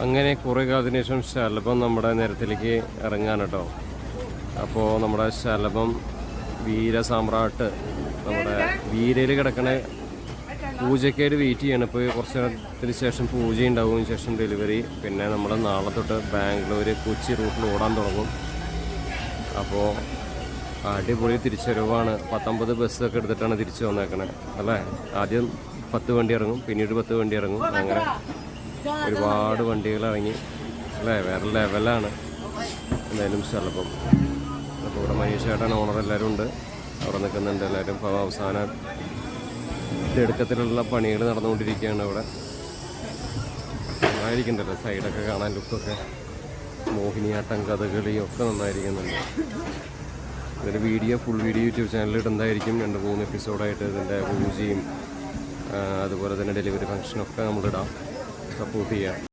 അങ്ങനെ കുറേ കാലത്തിന് ശേഷം ശലഭം നമ്മുടെ നിരത്തിലേക്ക് ഇറങ്ങാൻ കേട്ടോ. അപ്പോൾ നമ്മുടെ ശലഭം വീരസാമ്രാട്ട് നമ്മുടെ വീരയിൽ കിടക്കണ പൂജയ്ക്കായിട്ട് വെയിറ്റ് ചെയ്യണം. ഇപ്പോൾ കുറച്ച് നേരത്തിന് ശേഷം പൂജ ഉണ്ടാവും, ശേഷം ഡെലിവറി. പിന്നെ നമ്മൾ നാളെ തൊട്ട് ബാംഗ്ലൂർ കൊച്ചി റൂട്ടിൽ ഓടാൻ തുടങ്ങും. അപ്പോൾ അടിപൊളി തിരിച്ചുവരവാണ്. 19 ബസ്സൊക്കെ എടുത്തിട്ടാണ് തിരിച്ചു വന്നേക്കണേ അല്ലേ. ആദ്യം 10 വണ്ടി ഇറങ്ങും, പിന്നീട് 10 വണ്ടി ഇറങ്ങും. അങ്ങനെ ഒരുപാട് വണ്ടികൾ ഇറങ്ങി അല്ലേ. വേറെ ലെവലാണ് എന്തായാലും ശലഭം. അപ്പോൾ ഇവിടെ മനീഷേട്ടൻ ഓണർ എല്ലാവരും ഉണ്ട്, അവിടെ നിൽക്കുന്നുണ്ട് എല്ലാവരും. അപ്പോൾ അവസാനം ഇതെടുക്കത്തിലുള്ള പണികൾ നടന്നുകൊണ്ടിരിക്കുകയാണ് ഇവിടെ. നന്നായിരിക്കുന്നുണ്ടല്ലോ സൈഡൊക്കെ കാണാൻ, ലുക്കൊക്കെ മോഹിനിയാട്ടം കഥകളിയും ഒക്കെ നന്നായിരിക്കുന്നുണ്ട്. ഇതിൻ്റെ വീഡിയോ ഫുൾ വീഡിയോ യൂട്യൂബ് ചാനലിൽ ഇടുന്നതായിരിക്കും. 2-3 എപ്പിസോഡായിട്ട് ഇതിൻ്റെ പൂജയും അതുപോലെ തന്നെ ഡെലിവറി ഫംഗ്ഷനൊക്കെ നമ്മളിടാം. സപ്പോർട്ട് ചെയ്യാം.